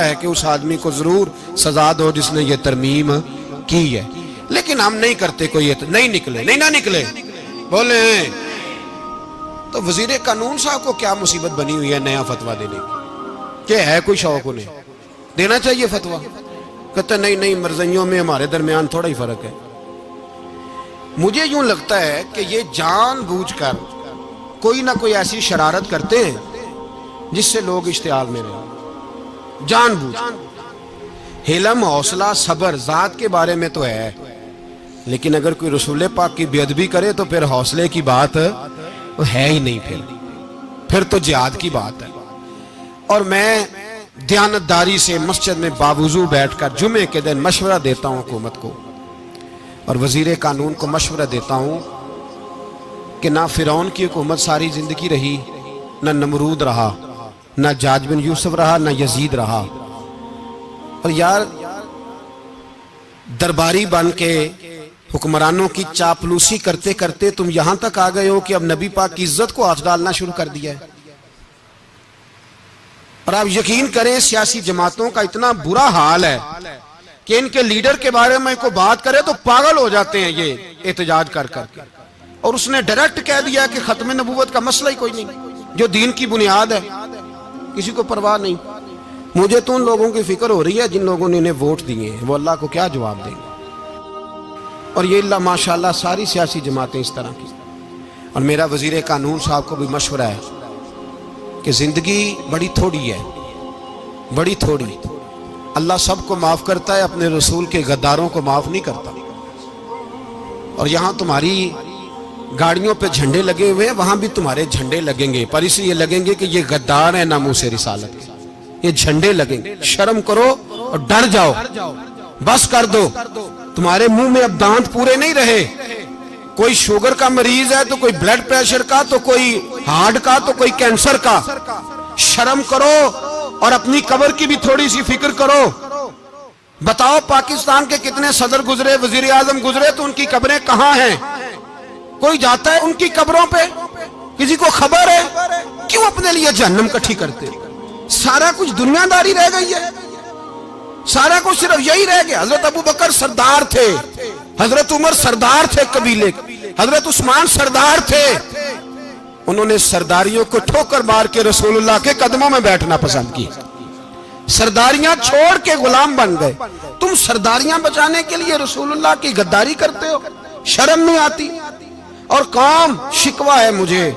ہے کہ اس آدمی کو ضرور سزا دو جس نے یہ ترمیم کی ہے، لیکن ہم نہیں کرتے، کوئی نہیں نکلے، نہیں نہ نکلے بولے ہیں۔ تو وزیر قانون صاحب کو کیا مصیبت بنی ہوئی ہے نیا فتویٰ دینے کی، کہ ہے کوئی شوق انہیں دینا چاہیے فتویٰ؟ کہتے نہیں مرضیوں میں ہمارے درمیان تھوڑا ہی فرق ہے۔ مجھے یوں لگتا ہے کہ یہ جان بوجھ کر کوئی نہ کوئی ایسی شرارت کرتے ہیں جس سے لوگ اشتعال میں رہیں، جان بوجھ۔ حلم، حوصلہ، صبر ذات کے بارے میں تو ہے، لیکن اگر کوئی رسول پاک کی بے ادبی کرے تو پھر حوصلے کی بات ہے ہی نہیں، پھر تو جہاد کی بات ہے۔ اور میں دیانتداری سے مسجد میں باوضو بیٹھ کر جمعے کے دن مشورہ دیتا ہوں حکومت کو اور وزیر قانون کو مشورہ دیتا ہوں کہ نہ فرعون کی حکومت ساری زندگی رہی، نہ نمرود رہا، نہ جاج بن یوسف رہا، نہ یزید رہا، اور یار درباری بن کے حکمرانوں کی چاپلوسی کرتے کرتے تم یہاں تک آ گئے ہو کہ اب نبی پاک کی عزت کو ہاتھ ڈالنا شروع کر دیا ہے۔ اور آپ یقین کریں سیاسی جماعتوں کا اتنا برا حال ہے کہ ان کے لیڈر کے بارے میں کوئی بات کرے تو پاگل ہو جاتے ہیں یہ احتجاج کر کر کے، اور اس نے ڈائریکٹ کہہ دیا کہ ختم نبوت کا مسئلہ ہی کوئی نہیں، جو دین کی بنیاد ہے، کسی کو پرواہ نہیں۔ مجھے تو ان لوگوں کی فکر ہو رہی ہے جن لوگوں نے انہیں ووٹ دیے ہیں، وہ اللہ کو کیا جواب دیں گے۔ اور یہ اللہ ماشاءاللہ ساری سیاسی جماعتیں اس طرح کی۔ اور میرا وزیر قانون صاحب کو بھی مشورہ ہے کہ زندگی بڑی تھوڑی ہے، بڑی تھوڑی، اللہ سب کو معاف کرتا ہے، اپنے رسول کے غداروں کو معاف نہیں کرتا۔ اور یہاں تمہاری گاڑیوں پہ جھنڈے لگے ہوئے ہیں، وہاں بھی تمہارے جھنڈے لگیں گے، پر اس لیے لگیں گے کہ یہ غدار ہیں ناموس رسالت کے، یہ جھنڈے لگیں گے۔ شرم کرو اور ڈر جاؤ، بس کر دو، تمہارے منہ میں اب دانت پورے نہیں رہے۔ کوئی شوگر کا مریض ہے تو کوئی بلڈ پریشر کا، تو کوئی ہارٹ کا، تو کوئی کینسر کا۔ شرم کرو اور اپنی قبر کی بھی تھوڑی سی فکر کرو۔ بتاؤ پاکستان کے کتنے صدر گزرے، وزیر اعظم گزرے، تو ان کی قبریں کہاں ہیں؟ کوئی جاتا ہے ان کی قبروں پہ؟ کسی کو خبر ہے؟ کیوں اپنے لیے جہنم کٹھی کرتے؟ سارا کچھ دنیا داری رہ گئی ہے، سارا کچھ صرف یہی رہ گیا۔ حضرت ابو بکر سردار تھے، حضرت عمر سردار تھے قبیلے، حضرت عثمان سردار تھے، انہوں نے سرداریوں کو ٹھوکر مار کے رسول اللہ کے قدموں میں بیٹھنا پسند کی، سرداریاں چھوڑ کے غلام بن گئے۔ تم سرداریاں بچانے کے لیے رسول اللہ کی غداری کرتے ہو، شرم نہیں آتی؟ اور قوم شکوہ ہے مجھے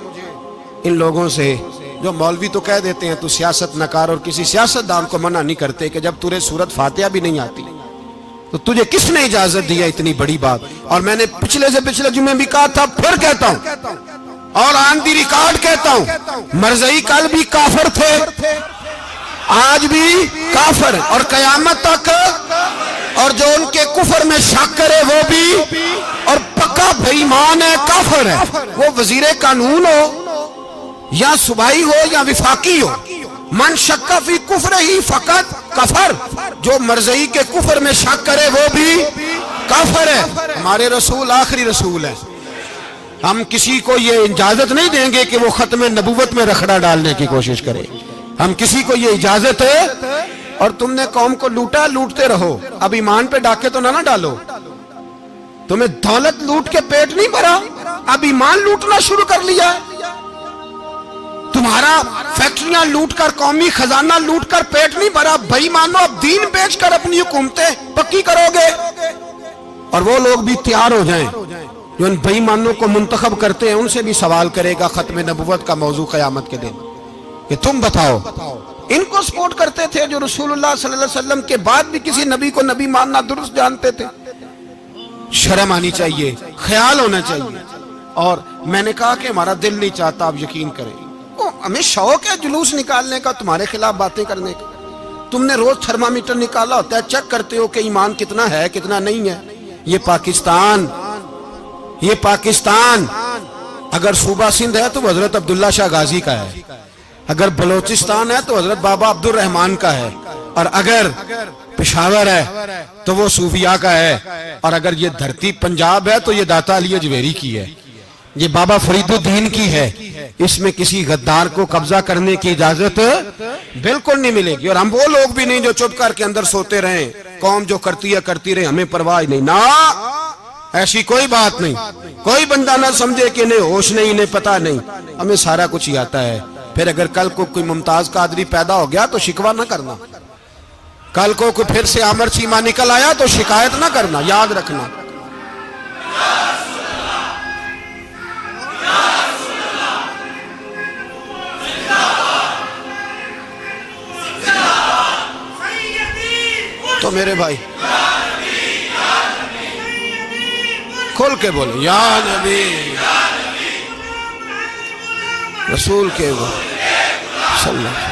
ان لوگوں سے جو مولوی تو کہہ دیتے ہیں تو سیاست نہ کر، اور کسی سیاست دان کو منع نہیں کرتے کہ جب تجھے سورت فاتحہ بھی نہیں آتی تو تجھے کس نے اجازت دیا اتنی بڑی بات؟ اور میں نے پچھلے جمعے بھی کہا تھا، پھر کہتا ہوں اور آن دی ریکارڈ کہتا ہوں، مرزائی کل بھی کافر تھے، آج بھی کافر، اور قیامت تک، اور جو ان کے کفر میں شک کرے وہ بھی، اور پکا بے ایمان ہے، کافر ہے، وہ وزیر قانون ہو یا صوبائی ہو یا وفاقی ہو۔ من شک فی کفر ہی فقط کفر، جو مرزائی کے کفر میں شک کرے وہ بھی کافر ہے۔ ہمارے رسول آخری رسول ہے، ہم کسی کو یہ اجازت نہیں دیں گے کہ وہ ختم نبوت میں رکھڑا ڈالنے کی کوشش کرے، ہم کسی کو یہ اجازت ہے۔ اور تم نے قوم کو لوٹا، لوٹتے رہو، اب ایمان پہ ڈاکے تو نہ ڈالو۔ تمہیں دولت لوٹ کے پیٹ نہیں بھرا، اب ایمان لوٹنا شروع کر لیا ہے۔ تمہارا فیکٹریاں لوٹ کر، قومی خزانہ لوٹ کر پیٹ نہیں بھرا، بھائی مانو اب دین بیچ کر اپنی حکومتیں پکی کرو گے۔ اور وہ لوگ بھی تیار ہو جائیں جو ان بھائی مانوں کو منتخب کرتے ہیں، ان سے بھی سوال کرے گا ختم نبوت کا موضوع قیامت کے دن کہ تم بتاؤ، ان کو سپورٹ کرتے تھے جو رسول اللہ صلی اللہ علیہ وسلم کے بعد بھی کسی نبی کو نبی ماننا درست جانتے تھے۔ شرم آنی چاہیے، خیال ہونا چاہیے۔ اور میں نے کہا کہ ہمارا دل نہیں چاہتا، آپ یقین کریں، ہمیں شوق ہے جلوس نکالنے کا، تمہارے خلاف باتیں کرنے کا۔ تم نے روز تھرمامیٹر نکالا ہوتا ہے، چیک کرتے ہو کہ ایمان کتنا ہے کتنا نہیں ہے۔ یہ پاکستان اگر صوبہ سندھ ہے تو حضرت عبداللہ شاہ غازی کا ہے، اگر بلوچستان ہے تو حضرت بابا عبد الرحمان کا ہے، اور اگر پشاور ہے تو وہ صوفیاء کا ہے، اور اگر یہ دھرتی پنجاب ہے تو یہ داتا علی اجویری کی ہے، یہ بابا فرید الدین کی ہے، اس میں کسی غدار کو قبضہ کرنے کی اجازت بالکل نہیں ملے گی. اور ہم وہ لوگ بھی نہیں جو چپ کر کے اندر سوتے رہیں, قوم جو کرتی ہے کرتی رہے, ہمیں پرواہ نہیں. نا, ایسی کوئی بات نہیں. کوئی بندہ نہ سمجھے کہ انہیں ہوش نہیں, انہیں پتہ نہیں, ہمیں سارا کچھ ہی آتا ہے. پھر اگر کل کو کوئی ممتاز قادری پیدا ہو گیا تو شکوہ نہ کرنا. کل کو کوئی پھر سے عامر چیمہ نکل آیا تو شکایت نہ کرنا, یاد رکھنا. تو میرے بھائی کھول کے بولے یا نبی رسول کے صلی اللہ.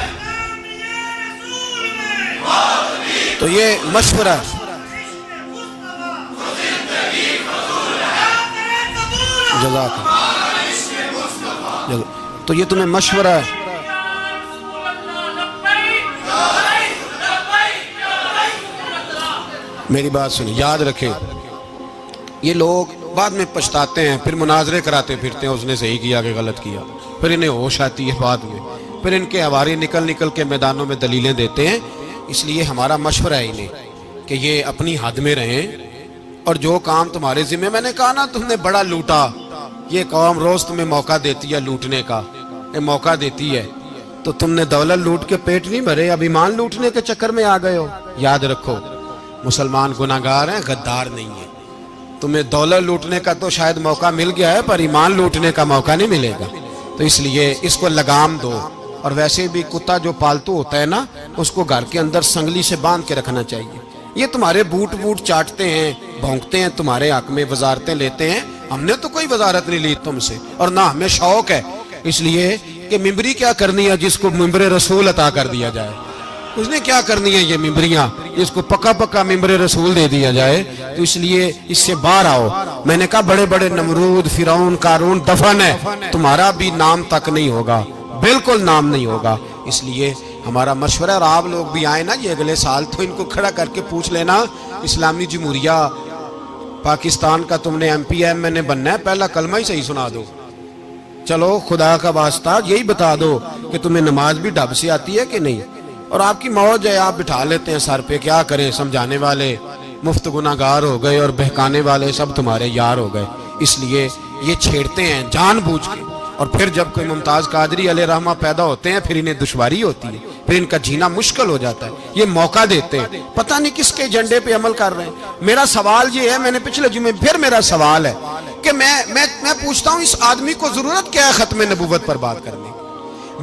تو یہ مشورہ جزاک اللہ. تو یہ تمہیں مشورہ ہے. میری بات سنیں, یاد رکھیں, یہ لوگ بعد میں پچھتاتے ہیں, پھر مناظرے کراتے پھرتے ہیں, اس نے صحیح کیا کہ غلط کیا, پھر انہیں ہوش آتی ہے بعد میں, پھر ان کے ہواری نکل نکل کے میدانوں میں دلیلیں دیتے ہیں. اس لیے ہمارا مشورہ ہے انہیں کہ یہ اپنی حد میں رہیں, اور جو کام تمہارے ذمہ, میں نے کہا نا تم نے بڑا لوٹا, یہ قوم روز تمہیں موقع دیتی ہے لوٹنے کا, یہ موقع دیتی ہے, تو تم نے دولت لوٹ کے پیٹ نہیں بھرے, اب ایمان لوٹنے کے چکر میں آ گئے ہو. یاد رکھو, مسلمان گناہگار ہیں, غدار نہیں ہیں. تمہیں دولت لوٹنے کا تو شاید موقع مل گیا ہے, پر ایمان لوٹنے کا موقع نہیں ملے گا. تو اس لیے اس کو لگام دو. اور ویسے بھی کتا جو پالتو ہوتا ہے نا, اس کو گھر کے اندر سنگلی سے باندھ کے رکھنا چاہیے. یہ تمہارے بوٹ چاٹتے ہیں, بھونکتے ہیں, تمہارے حق میں وزارتیں لیتے ہیں. ہم نے تو کوئی وزارت نہیں لی تم سے, اور نہ ہمیں شوق ہے. اس لیے کہ ممبری کیا کرنی ہے جس کو ممبر رسول عطا کر دیا جائے, اس نے کیا کرنی ہے یہ ممبریاں جس کو پکا پکا ممبر رسول دے دیا جائے. تو اس لیے اس سے باہر آؤ. میں نے کہا بڑے بڑے نمرود, فرعون, قارون دفن ہے, تمہارا بھی نام تک نہیں ہوگا, بالکل نام نہیں ہوگا. اس لیے ہمارا مشورہ, اور آپ لوگ بھی آئے نا یہ اگلے سال, تو ان کو کھڑا کر کے پوچھ لینا, اسلامی جمہوریہ پاکستان کا تم نے MPM میں نے بننا ہے, پہلا کلمہ ہی صحیح سنا دو. چلو خدا کا واسطہ یہی بتا دو کہ تمہیں نماز بھی ڈھب سے آتی ہے کہ نہیں. اور آپ کی موج ہے, آپ بٹھا لیتے ہیں سر پہ, کیا کریں, سمجھانے والے مفت گناہگار ہو گئے اور بہکانے والے سب تمہارے یار ہو گئے. اس لیے یہ چھیڑتے ہیں جان بوجھ کے. اور پھر جب کوئی ممتاز قادری علیہ رحمہ پیدا ہوتے ہیں, پھر انہیں دشواری ہوتی ہے, پھر ان کا جینا مشکل ہو جاتا ہے. یہ موقع دیتے ہیں, پتہ نہیں کس کے ایجنڈے پہ عمل کر رہے ہیں. میرا سوال یہ ہے, میں نے پچھلے جمعے پھر میرا سوال ہے کہ میں پوچھتا ہوں, اس آدمی کو ضرورت کیا ہے ختم نبوت پر بات کرنے,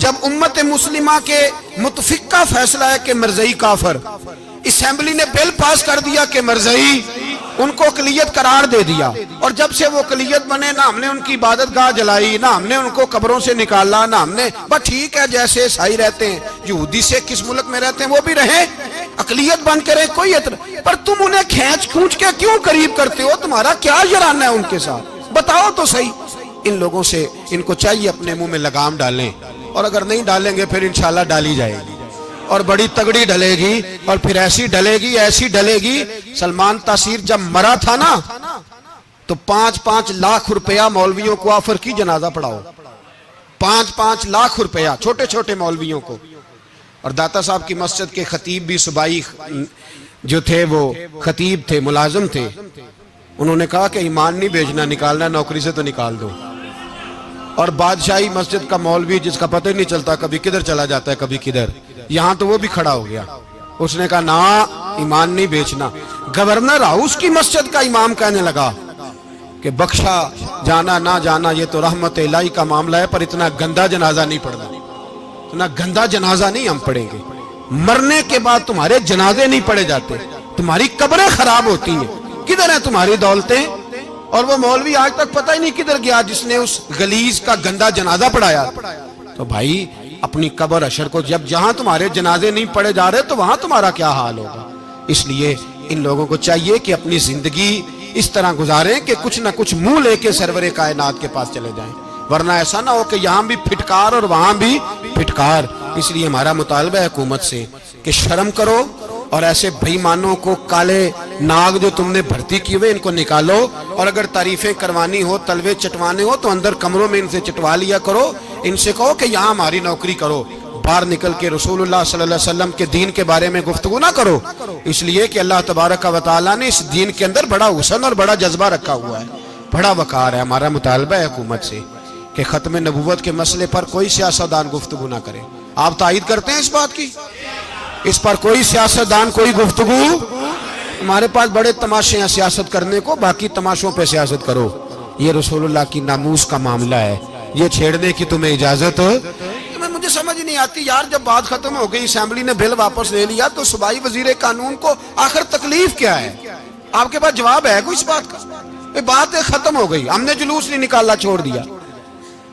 جب امت مسلمہ کے متفق کا فیصلہ ہے کہ مرزائی کافر, اسمبلی نے بل پاس کر دیا کہ مرزائی, ان کو اقلیت قرار دے دیا, اور جب سے وہ اقلیت بنے, نہ ہم نے ان کی عبادت گاہ جلائی, نہ ہم نے ان کو قبروں سے نکالا, نہ ہم نے, بس ٹھیک ہے جیسے عیسائی رہتے ہیں, یہودی سے کس ملک میں رہتے ہیں وہ بھی رہیں, اقلیت بن کے رہے, کوئی اعتراض. پر تم انہیں کھینچ کے کیوں قریب کرتے ہو, تمہارا کیا جرانہ ہے ان کے ساتھ, بتاؤ تو صحیح. ان لوگوں سے ان کو چاہیے اپنے منہ میں لگام ڈالیں, اور اگر نہیں ڈالیں گے پھر انشاءاللہ ڈالی جائے گی, اور بڑی تگڑی ڈلے گی, اور پھر ایسی ڈلے گی. سلمان تاثیر جب مرا تھا نا, تو 5-5 لاکھ روپیہ مولویوں کو آفر کی جنازہ پڑھاؤ, 5-5 لاکھ روپیہ چھوٹے چھوٹے مولویوں کو. اور داتا صاحب کی مسجد کے خطیب بھی صوبائی جو تھے, وہ خطیب تھے, ملازم تھے, انہوں نے کہا کہ ایمان نہیں بیچنا, نکالنا نوکری سے تو نکال دو. اور بادشاہی مسجد کا مولوی جس کا پتہ ہی نہیں چلتا, کبھی کدھر چلا جاتا ہے کبھی کدھر, یہاں تو وہ بھی کھڑا ہو گیا, اس نے کہا نا ایمان نہیں بیچنا. گورنر ہاؤس کی مسجد کا امام کہنے لگا کہ بخشا جانا نہ جانا یہ تو رحمت الہی کا معاملہ ہے, پر اتنا گندا جنازہ نہیں پڑھنا, اتنا گندا جنازہ نہیں ہم پڑھیں گے. مرنے کے بعد تمہارے جنازے نہیں پڑھے جاتے, تمہاری قبریں خراب ہوتی ہیں, کدھر ہیں تمہاری دولتیں. اور وہ مولوی آج تک پتہ ہی نہیں کدھر گیا جس نے اس غلیظ کا گندا جنازہ پڑھایا. تو بھائی اپنی قبر حشر کو, جب جہاں تمہارے جنازے نہیں پڑھے جا رہے تو وہاں تمہارا کیا حال ہوگا. اس لیے ان لوگوں کو چاہیے کہ اپنی زندگی اس طرح گزاریں کہ کچھ نہ کچھ منہ لے کے سرور کائنات کے پاس چلے جائیں, ورنہ ایسا نہ ہو کہ یہاں بھی پھٹکار اور وہاں بھی پھٹکار. اس لیے ہمارا مطالبہ ہے حکومت سے کہ شرم کرو, اور ایسے بھائیمانوں کو, کالے ناگ جو تم نے بھرتی کی ہوئے, ان کو نکالو. اور اگر تعریفیں کروانی ہو, تلوے چٹوانے ہو, تو اندر کمروں میں ان سے چٹوا لیا کرو. ان سے کہو کہ یہاں ہماری نوکری کرو، باہر نکل کے رسول اللہ صلی اللہ علیہ وسلم کے دین کے بارے میں گفتگو نہ کرو، اس لیے کہ اللہ تبارک و تعالیٰ نے اس دین کے اندر بڑا حسن اور بڑا جذبہ رکھا ہوا ہے، بڑا وقار ہے۔ ہمارا مطالبہ ہے حکومت سے کہ ختم نبوت کے مسئلے پر کوئی سیاستدان گفتگو نہ کرے۔ آپ تائید کرتے ہیں اس بات کی؟ اس پر کوئی سیاستدان کوئی گفتگو؟ ہمارے پاس بڑے تماشے ہیں سیاست کرنے کو، باقی تماشوں پہ سیاست کرو۔ یہ رسول اللہ کی ناموس کا معاملہ ہے، یہ چھیڑنے کی تمہیں اجازت ہو؟ مجھے سمجھ نہیں آتی یار، جب بات ختم ہو گئی، اسمبلی نے بل واپس لے لیا، تو صوبائی وزیر قانون کو آخر تکلیف کیا ہے؟ آپ کے پاس جواب ہے کوئی اس بات کا؟ یہ بات ختم ہو گئی، ہم نے جلوس نہیں نکالا، چھوڑ دیا،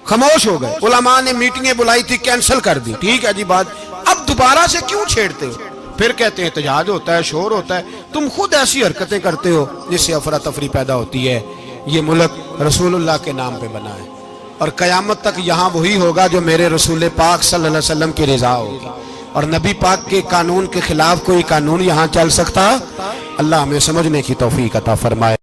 خاموش ہو گئے، علماء نے میٹنگیں بلائی تھی کینسل کر دی، ٹھیک ہے جی بات، اب دوبارہ سے کیوں چھیڑتے ہو؟ پھر کہتے ہیں احتجاج ہوتا ہے، شور ہوتا ہے، تم خود ایسی حرکتیں کرتے ہو جس سے افراتفری پیدا ہوتی ہے۔ یہ ملک رسول اللہ کے نام پہ بنا ہے، اور قیامت تک یہاں وہی ہوگا جو میرے رسول پاک صلی اللہ علیہ وسلم کی رضا ہوگی، اور نبی پاک کے قانون کے خلاف کوئی قانون یہاں چل سکتا؟ اللہ ہمیں سمجھنے کی توفیق عطا فرمائے۔